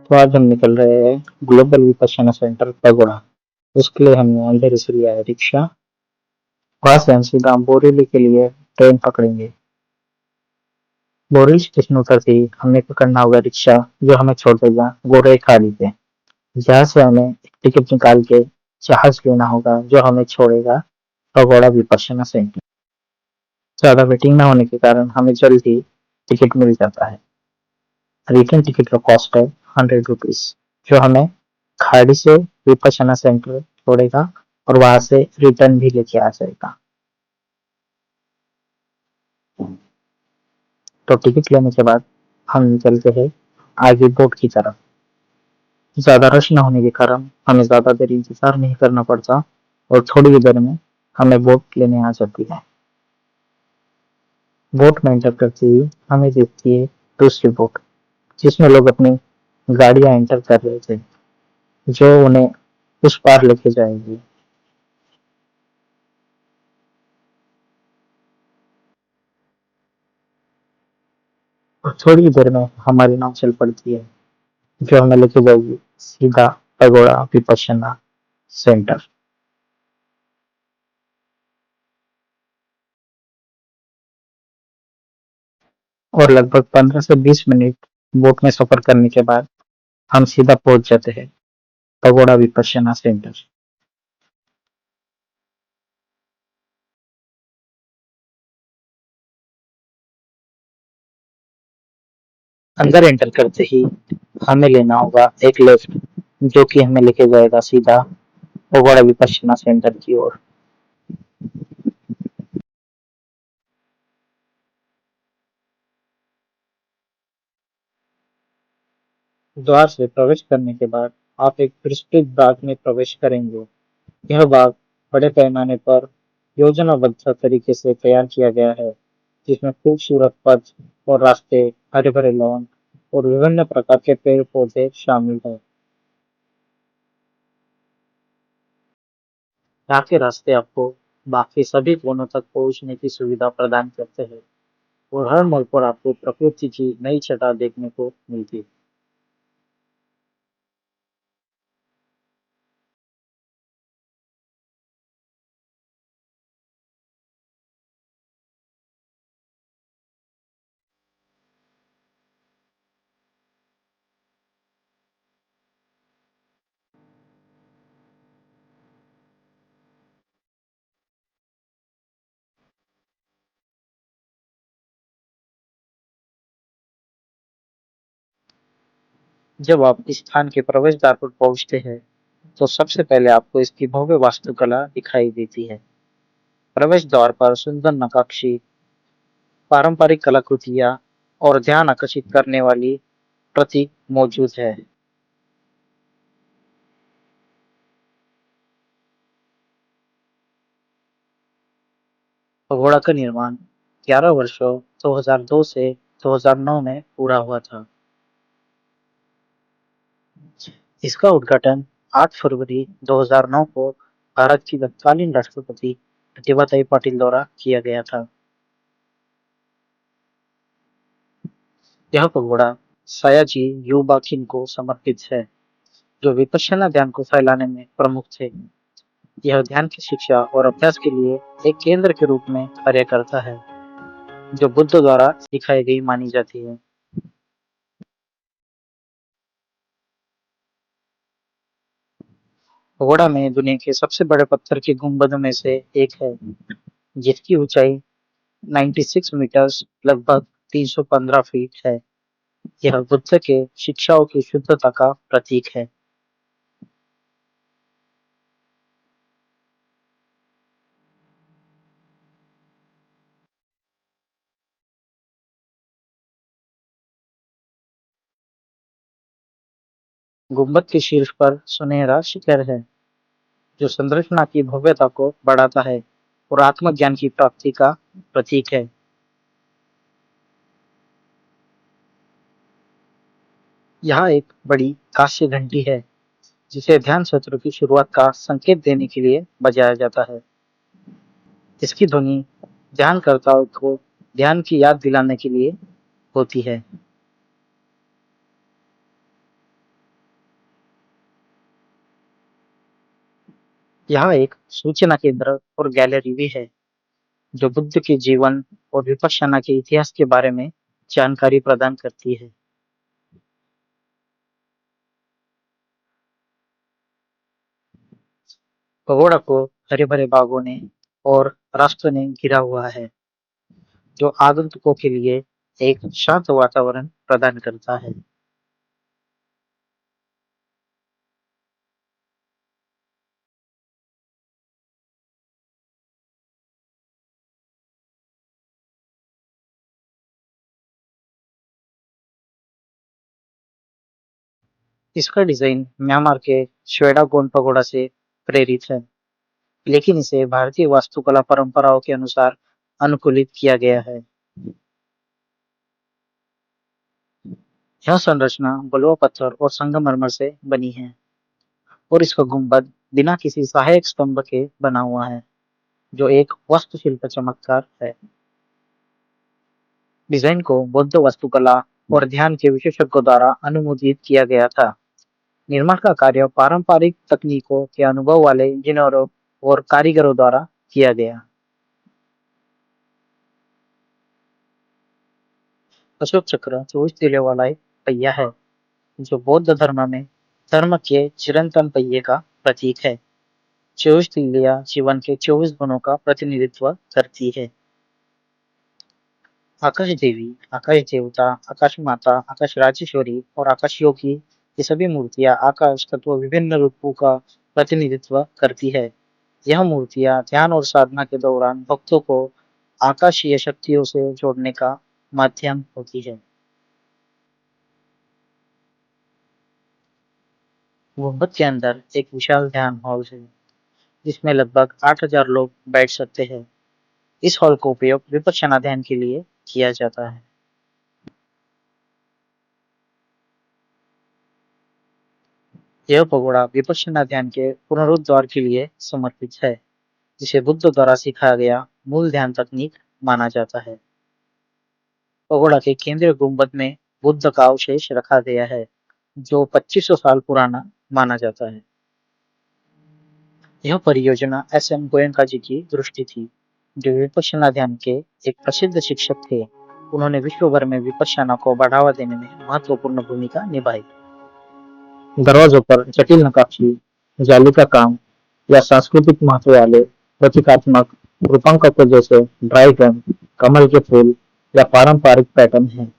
तो आज हम निकल रहे हैं ग्लोबल विपश्यना सेंटर पगोड़ा। उसके लिए हमने अंधेरी से लिया है रिक्शा। वहां से हम सीधा बोरीवली के लिए ट्रेन पकड़ेंगे। बोरीवली स्टेशन उतरते ही हमें पकड़ना होगा रिक्शा जो हमें छोड़ देगा गोरे खाड़ी पे। जहाँ से हमें टिकट निकाल के जहाज लेना होगा जो हमें छोड़ेगा पगोड़ा विपश्यना सेंटर। ज्यादा वेटिंग न होने के कारण हमें जल्दी टिकट मिल जाता है। रिटर्न टिकट का कॉस्ट है 100 रुपीज, जो हमें खाड़ी से विपश्यना सेंटर छोड़ेगा और वहां से रिटर्न भी लेके आ जाएगा। तो टिकट लेने के बाद हम चलते हैं आगे बोट की तरफ। ज्यादा रश न होने के कारण हमें ज्यादा देर इंतजार नहीं करना पड़ता और थोड़ी ही देर में हमें बोट लेने आ जाती है। बोट में एंटर करते ही हमें दिखती है दूसरी बोट, जिसमें लोग अपनी गाड़ियां एंटर कर रहे थे, जो उन्हें उस पार लेके जाएगी। और थोड़ी ही देर में हमारी नाव चल पड़ती है, जो हमें लेके जाएगी सीधा पगोड़ा विपश्यना सेंटर। और लगभग 15 से 20 मिनट बोट में सफर करने के बाद हम सीधा पहुंच जाते हैं पगोड़ा विपश्यना सेंटर। अंदर एंटर करते ही हमें लेना होगा एक लेफ्ट, जो कि हमें लेके जाएगा सीधा पगोड़ा विपश्यना सेंटर की ओर। द्वार से प्रवेश करने के बाद आप एक विस्तृत बाग में प्रवेश करेंगे। यह बाग बड़े पैमाने पर योजनाबद्ध तरीके से तैयार किया गया है, जिसमें खूबसूरत पथ और रास्ते, हरे भरे लॉन और विभिन्न प्रकार के पेड़ पौधे शामिल हैं। यहाँ के रास्ते आपको बाकी सभी कोनों तक पहुंचने की सुविधा प्रदान करते हैं और हर मोड़ पर आपको प्रकृति की नई छटा देखने को मिलती है। जब आप इस स्थान के प्रवेश द्वार पर पहुंचते हैं, तो सबसे पहले आपको इसकी भव्य वास्तुकला दिखाई देती है। प्रवेश द्वार पर सुंदर नक्काशी, पारंपरिक कलाकृतियां और ध्यान आकर्षित करने वाली प्रतीक मौजूद है। पगोड़ा का निर्माण 11 वर्षों 2002 से 2009 में पूरा हुआ था। इसका उद्घाटन 8 फरवरी 2009 को भारत की तत्कालीन राष्ट्रपति प्रतिभाताई पाटिल द्वारा किया गया था। यह पगोड़ा सयाजी युबाकिन को समर्पित है, जो विपश्यना ध्यान को फैलाने में प्रमुख थे। यह ध्यान की शिक्षा और अभ्यास के लिए एक केंद्र के रूप में कार्य करता है, जो बुद्ध द्वारा सिखाई गई मानी जाती है। पगोड़ा में दुनिया के सबसे बड़े पत्थर के गुंबदों में से एक है, जिसकी ऊंचाई 96 मीटर्स लगभग 315 फीट है। यह बुद्ध के शिक्षाओं की शुद्धता का प्रतीक है। गुंबद के शीर्ष पर सुनहरा शिखर है, जो संरचना की भव्यता को बढ़ाता है और आत्मज्ञान की प्राप्ति का प्रतीक है। यहाँ एक बड़ी कांस्य घंटी है, जिसे ध्यान सत्र की शुरुआत का संकेत देने के लिए बजाया जाता है। इसकी ध्वनि ध्यानकर्ताओं को ध्यान की याद दिलाने के लिए होती है। यहाँ एक सूचना केंद्र और गैलरी भी है जो बुद्ध के जीवन और विपश्यना के इतिहास के बारे में जानकारी प्रदान करती है। पगोड़ा को हरे भरे बागों ने और रास्तों ने घिरा हुआ है जो आगंतुकों के लिए एक शांत वातावरण प्रदान करता है। इसका डिजाइन म्यांमार के श्वेडागोन पगोड़ा से प्रेरित है, लेकिन इसे भारतीय वास्तुकला परंपराओं के अनुसार अनुकूलित किया गया है। यह संरचना बलुआ पत्थर और संगमरमर से बनी है और इसका गुंबद बिना किसी सहायक स्तंभ के बना हुआ है, जो एक वास्तुशिल्प चमत्कार है। डिजाइन को बौद्ध वास्तुकला और ध्यान के विशेषज्ञों द्वारा अनुमोदित किया गया था। निर्माण का कार्य पारंपरिक तकनीकों के अनुभव वाले इंजीनियरों और कारीगरों द्वारा किया गया। अशोक चक्र 24 तीरों वाला एक पहिया है जो बौद्ध धर्म में धर्म के चिरंतन पहिए का प्रतीक है। 24 तीलियां जीवन के 24 गुणों का प्रतिनिधित्व करती है। आकाश देवी, आकाश देवता, आकाश माता, आकाश राजेश्वरी और आकाश योगी ये सभी मूर्तियां आकाश तत्व विभिन्न रूपों का प्रतिनिधित्व करती है। यह मूर्तियां ध्यान और साधना के दौरान भक्तों को आकाशीय शक्तियों से जोड़ने का माध्यम होती है। गुम्बद के अंदर एक विशाल ध्यान हॉल है जिसमें लगभग 8,000 लोग बैठ सकते हैं। इस हॉल का उपयोग विपश्यना ध्यान के लिए किया जाता है। यह पगोड़ा विपश्यना ध्यान के पुनरुद्धार के लिए समर्पित है, जिसे बुद्ध द्वारा सिखाया गया मूल ध्यान तकनीक माना जाता है। पगोड़ा के केंद्रीय गुंबद में बुद्ध का अवशेष रखा गया है, जो 2500 साल पुराना माना जाता है। यह परियोजना एस.एम. गोयनका जी की दृष्टि थी, जो विपश्यना ध्यान के एक प्रसिद्ध शिक्षक थे। उन्होंने विश्व भर में विपश्यना को बढ़ावा देने में महत्वपूर्ण भूमिका निभाई। दरवाजों पर जटिल नक्काशी, जाली का काम या सांस्कृतिक महत्व वाले प्रतीकात्मक रूपकांकों जैसे ड्राइगन, कमल के फूल या पारंपरिक पैटर्न हैं।